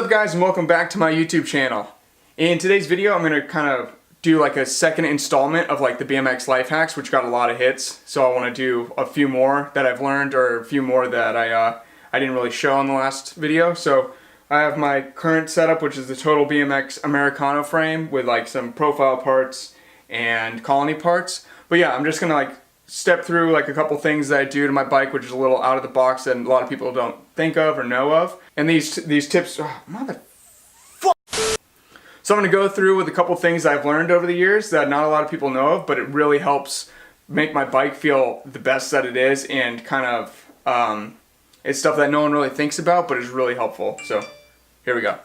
What's up guys, and welcome back to my YouTube channel. In today's video I'm going to kind of do like a second installment of like the BMX life hacks, which got a lot of hits. So I want to do a few more that I've learned, or a few more that I didn't really show in the last video. So I have my current setup, which is the total BMX Americano frame with like some profile parts and colony parts. But yeah, I'm just going to like step through like a couple things that I do to my bike, which is a little out of the box that a lot of people don't think of or know of. And these tips, So I'm going to go through with a couple things I've learned over the years that not a lot of people know of, but it really helps make my bike feel the best that it is, and kind of, it's stuff that no one really thinks about, but is really helpful. So here we go.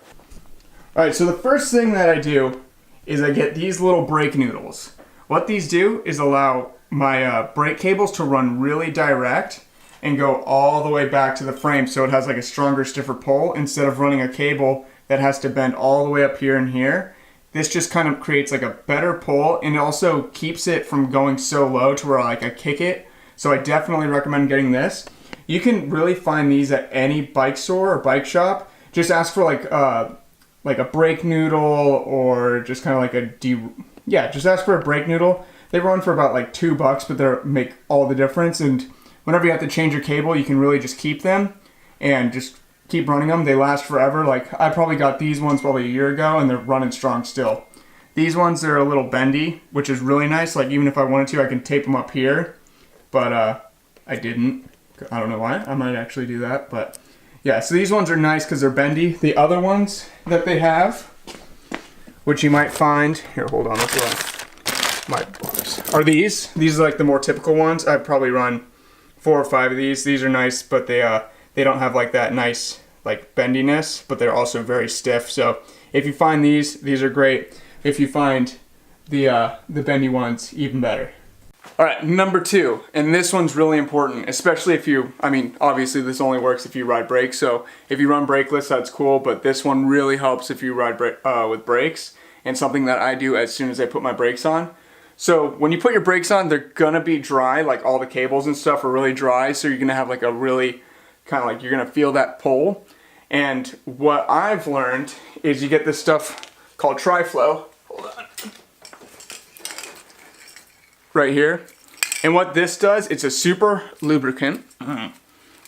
Alright, so the first thing that I do is I get these little brake noodles. What these do is allow my brake cables to run really direct and go all the way back to the frame, so it has like a stronger, stiffer pull instead of running a cable that has to bend all the way up here and here. This just kind of creates like a better pull, and it also keeps it from going so low to where like I kick it. So I definitely recommend getting this. You can really find these at any bike store or bike shop. Just ask for like a brake noodle, or just kind of like just ask for a brake noodle. They run for about like $2, but they make all the difference. And whenever you have to change your cable, you can really just keep them and just keep running them. They last forever. Like I probably got these ones probably a year ago, and they're running strong still. These ones, they're a little bendy, which is really nice. Like even if I wanted to, I can tape them up here, but I didn't. I don't know why. I might actually do that, but yeah. So these ones are nice because they're bendy. The other ones that they have, which you might find here, hold on, let's run my box, are these. These are like the more typical ones. I've probably run 4 or 5 of these. These are nice, but they don't have like that nice like bendiness, but they're also very stiff. So if you find these are great. If you find the bendy ones, even better. All right, number 2, and this one's really important, especially if you, I mean, obviously this only works if you ride brakes. So if you run brakeless, that's cool, but this one really helps if you ride with brakes, and something that I do as soon as I put my brakes on. So when you put your brakes on, they're gonna be dry, like all the cables and stuff are really dry, so you're gonna have like a really kind of like, you're gonna feel that pull. And what I've learned is you get this stuff called TriFlow. Hold on. Right here. And what this does, it's a super lubricant. And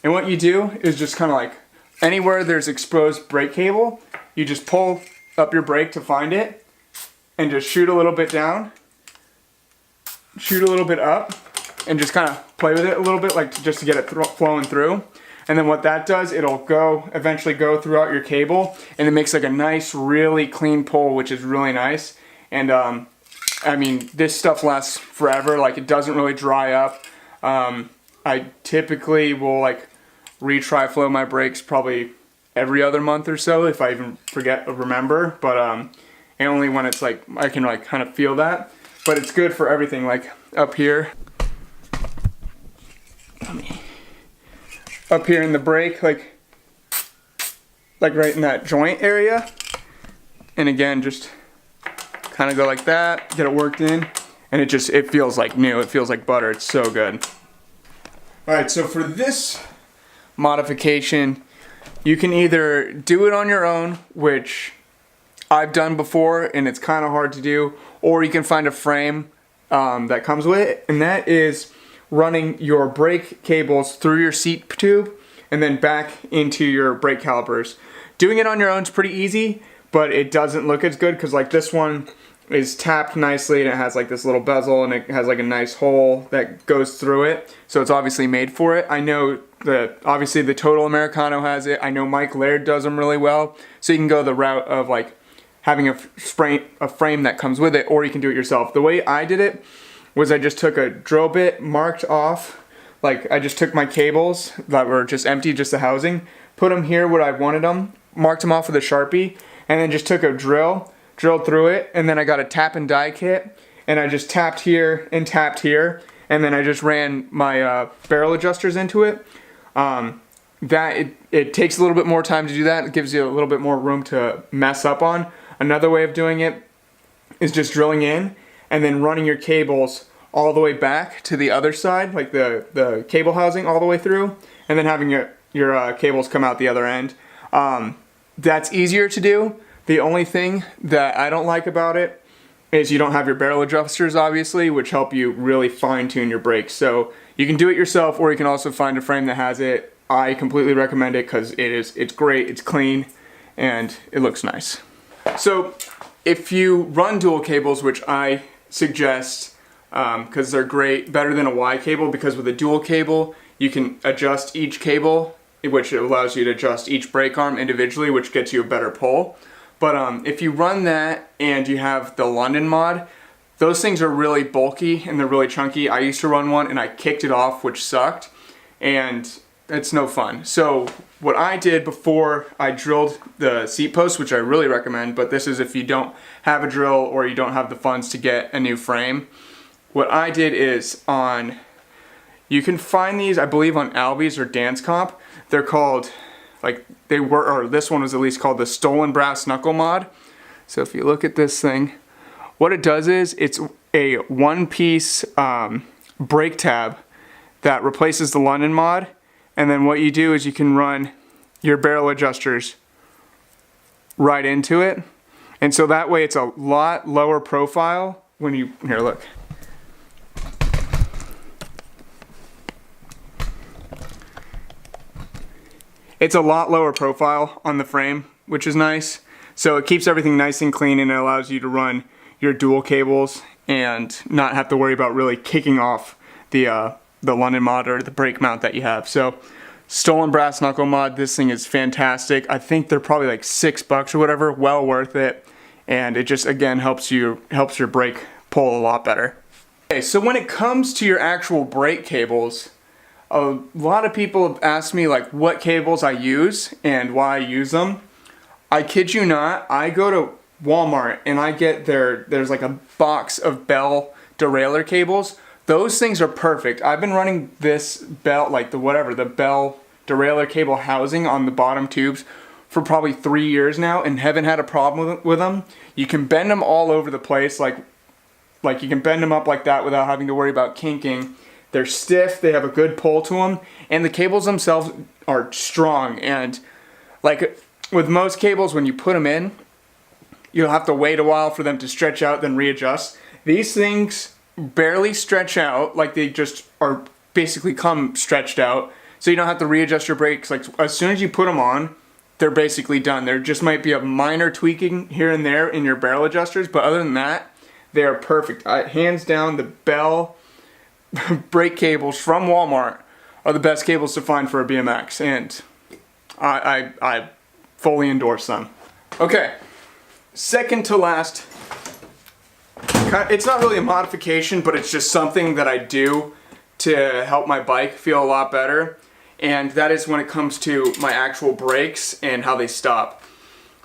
what you do is just kind of like anywhere there's exposed brake cable, you just pull up your brake to find it and just shoot a little bit down, shoot a little bit up, and just kind of play with it a little bit, like just to get it flowing through. And then what that does, it'll eventually go throughout your cable, and it makes like a nice, really clean pull, which is really nice. And I mean, this stuff lasts forever. Like it doesn't really dry up. I typically will like re-TriFlow my brakes probably every other month or so, if I even forget or remember. But and only when it's like I can like kind of feel that. But it's good for everything, like up here. Up here in the brake, like right in that joint area. And again, just kind of go like that, get it worked in, and it feels like new. It feels like butter. It's so good. Alright, so for this modification, you can either do it on your own, which I've done before, and it's kind of hard to do, or you can find a frame that comes with it, and that is running your brake cables through your seat tube and then back into your brake calipers. Doing it on your own is pretty easy, but it doesn't look as good because like this one is tapped nicely, and it has like this little bezel, and it has like a nice hole that goes through it, so it's obviously made for it. I know that obviously the Total Americano has it. I know Mike Laird does them really well, so you can go the route of like having a frame that comes with it, or you can do it yourself. The way I did it was I just took a drill bit, marked off, like I just took my cables that were just empty, just the housing, put them here where I wanted them, marked them off with a Sharpie, and then just took a drilled through it, and then I got a tap and die kit, and I just tapped here, and then I just ran my barrel adjusters into it. It takes a little bit more time to do that. It gives you a little bit more room to mess up on. Another way of doing it is just drilling in and then running your cables all the way back to the other side, like the cable housing all the way through, and then having your cables come out the other end. that's easier to do. The only thing that I don't like about it is you don't have your barrel adjusters, obviously, which help you really fine tune your brakes. So you can do it yourself, or you can also find a frame that has it. I completely recommend it because it's great, it's clean, and it looks nice. So if you run dual cables, which I suggest because they're great, better than a Y cable, because with a dual cable you can adjust each cable, which allows you to adjust each brake arm individually, which gets you a better pull. But if you run that and you have the London mod, those things are really bulky and they're really chunky. I used to run one and I kicked it off, which sucked, and it's no fun. So what I did before I drilled the seat post, which I really recommend, but this is if you don't have a drill or you don't have the funds to get a new frame. What I did is you can find these, I believe, on Albies or Dance Comp. They're called, this one was at least called the Stolen Brass Knuckle Mod. So if you look at this thing, what it does is it's a one-piece brake tab that replaces the London mod, and then what you do is you can run your barrel adjusters right into it, and so that way it's a lot lower profile when you, here look. It's a lot lower profile on the frame, which is nice. So it keeps everything nice and clean, and it allows you to run your dual cables and not have to worry about really kicking off the London mod or the brake mount that you have. So Stolen Brass Knuckle Mod, this thing is fantastic. I think they're probably like $6 or whatever, well worth it. And it just, again, helps your brake pull a lot better. Okay, so when it comes to your actual brake cables, a lot of people have asked me like what cables I use and why I use them. I kid you not, I go to Walmart and I get there's like a box of Bell derailleur cables. Those things are perfect. I've been running this Bell, the Bell derailleur cable housing on the bottom tubes for probably 3 years now and haven't had a problem with them. You can bend them all over the place, like you can bend them up like that without having to worry about kinking. They're stiff, they have a good pull to them, and the cables themselves are strong. And like with most cables, when you put them in, you'll have to wait a while for them to stretch out, then readjust. These things barely stretch out, like they just are basically come stretched out, so you don't have to readjust your brakes. Like as soon as you put them on, they're basically done. There just might be a minor tweaking here and there in your barrel adjusters, but other than that, they are perfect. Hands down, the Bell brake cables from Walmart are the best cables to find for a BMX, and I fully endorse them. Okay, second to last, it's not really a modification, but it's just something that I do to help my bike feel a lot better, and that is when it comes to my actual brakes and how they stop.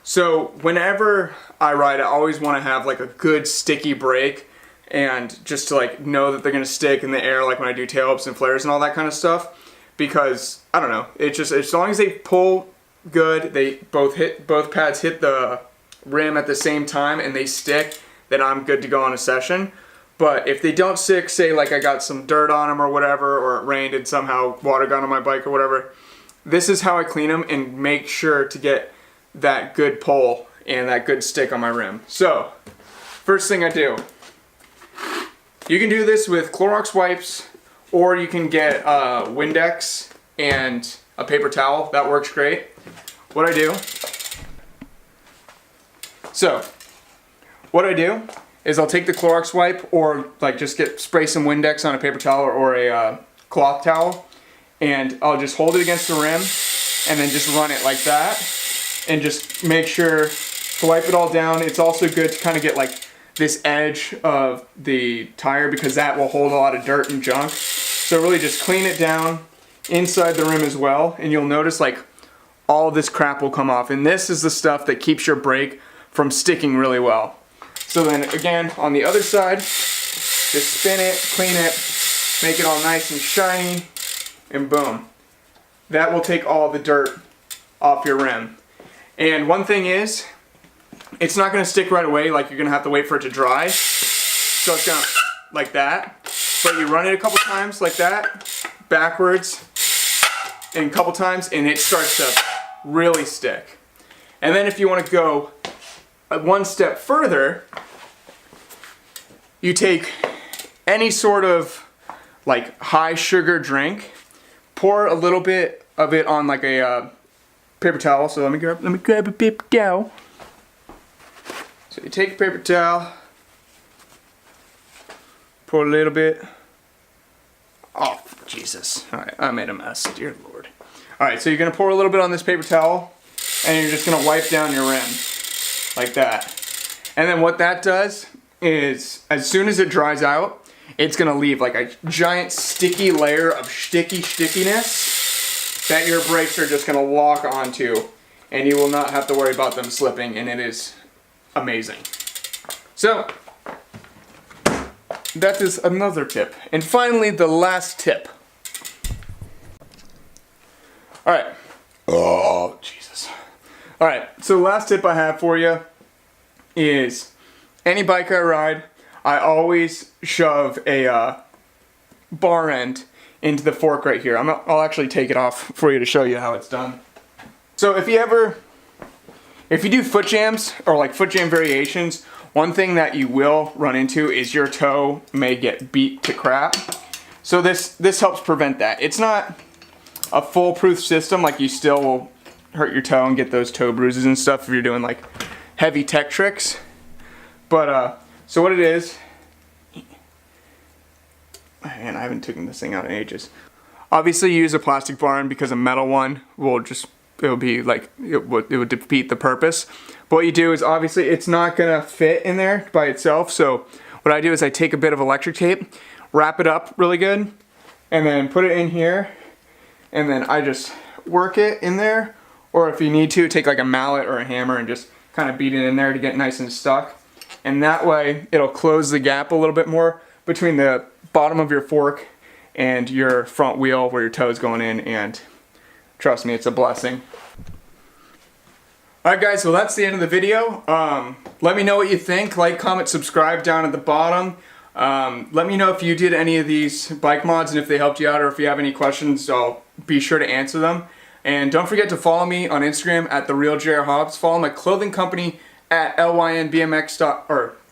So whenever I ride, I always want to have like a good sticky brake, and just to like know that they're gonna stick in the air, like when I do tail ups and flares and all that kind of stuff, because I don't know, it's just as long as they pull good, they both pads hit the rim at the same time and they stick, then I'm good to go on a session. But if they don't stick, say like I got some dirt on them or whatever, or it rained and somehow water got on my bike or whatever, this is how I clean them and make sure to get that good pull and that good stick on my rim. So first thing I do, you can do this with Clorox wipes, or you can get Windex and a paper towel. That works great. What I do is I'll take the Clorox wipe, or like just spray some Windex on a paper towel or a cloth towel, and I'll just hold it against the rim and then just run it like that, and just make sure to wipe it all down. It's also good to kind of get like this edge of the tire, because that will hold a lot of dirt and junk. So really just clean it down inside the rim as well, and you'll notice like all this crap will come off, and this is the stuff that keeps your brake from sticking really well. So then again, on the other side, just spin it, clean it, make it all nice and shiny, and boom. That will take all the dirt off your rim. And one thing is, it's not going to stick right away, like you're going to have to wait for it to dry. So it's going to, like that. But you run it a couple times like that, backwards, and a couple times, and it starts to really stick. And then if you want to go one step further, you take any sort of like high sugar drink, pour a little bit of it on like a paper towel. So let me grab a paper towel. So you take a paper towel, pour a little bit. Oh, Jesus. Alright, I made a mess. Dear Lord. Alright, so you're going to pour a little bit on this paper towel, and you're just going to wipe down your rim. Like that. And then what that does is, as soon as it dries out, it's going to leave like a giant sticky layer of stickiness that your brakes are just going to lock onto, and you will not have to worry about them slipping, and it is amazing. So, that is another tip. And finally, the last tip. Alright. Oh, Jesus. Alright, so the last tip I have for you is any bike I ride, I always shove a bar end into the fork right here. I'll actually take it off for you to show you how it's done. So if you do foot jams or like foot jam variations, one thing that you will run into is your toe may get beat to crap. So this helps prevent that. It's not a foolproof system, like you still will hurt your toe and get those toe bruises and stuff if you're doing like heavy tech tricks. But so what it is, man, I haven't taken this thing out in ages. Obviously you use a plastic bar end because a metal one will just, it would defeat the purpose. But what you do is, obviously it's not gonna fit in there by itself, so what I do is I take a bit of electric tape, wrap it up really good, and then put it in here, and then I just work it in there, or if you need to, take like a mallet or a hammer and just kind of beat it in there to get nice and stuck. And that way it'll close the gap a little bit more between the bottom of your fork and your front wheel where your toe is going in, and trust me, it's a blessing. Alright guys, so that's the end of the video. Let me know what you think. Like, comment, subscribe down at the bottom. Let me know if you did any of these bike mods and if they helped you out, or if you have any questions, I'll be sure to answer them. And don't forget to follow me on Instagram at TheRealJRHobbs. Follow my clothing company at lynbmx.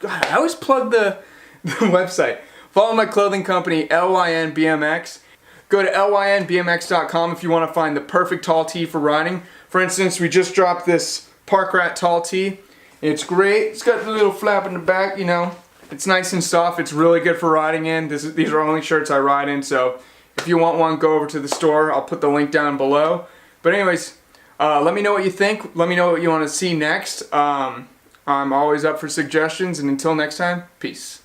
God, I always plug the website. Follow my clothing company, lynbmx. Go to lynbmx.com if you want to find the perfect tall tee for riding. For instance, we just dropped this Park Rat tall tee. It's great. It's got the little flap in the back, you know. It's nice and soft. It's really good for riding in. These are only shirts I ride in, so if you want one, go over to the store. I'll put the link down below. But anyways, let me know what you think. Let me know what you want to see next. I'm always up for suggestions, and until next time, peace.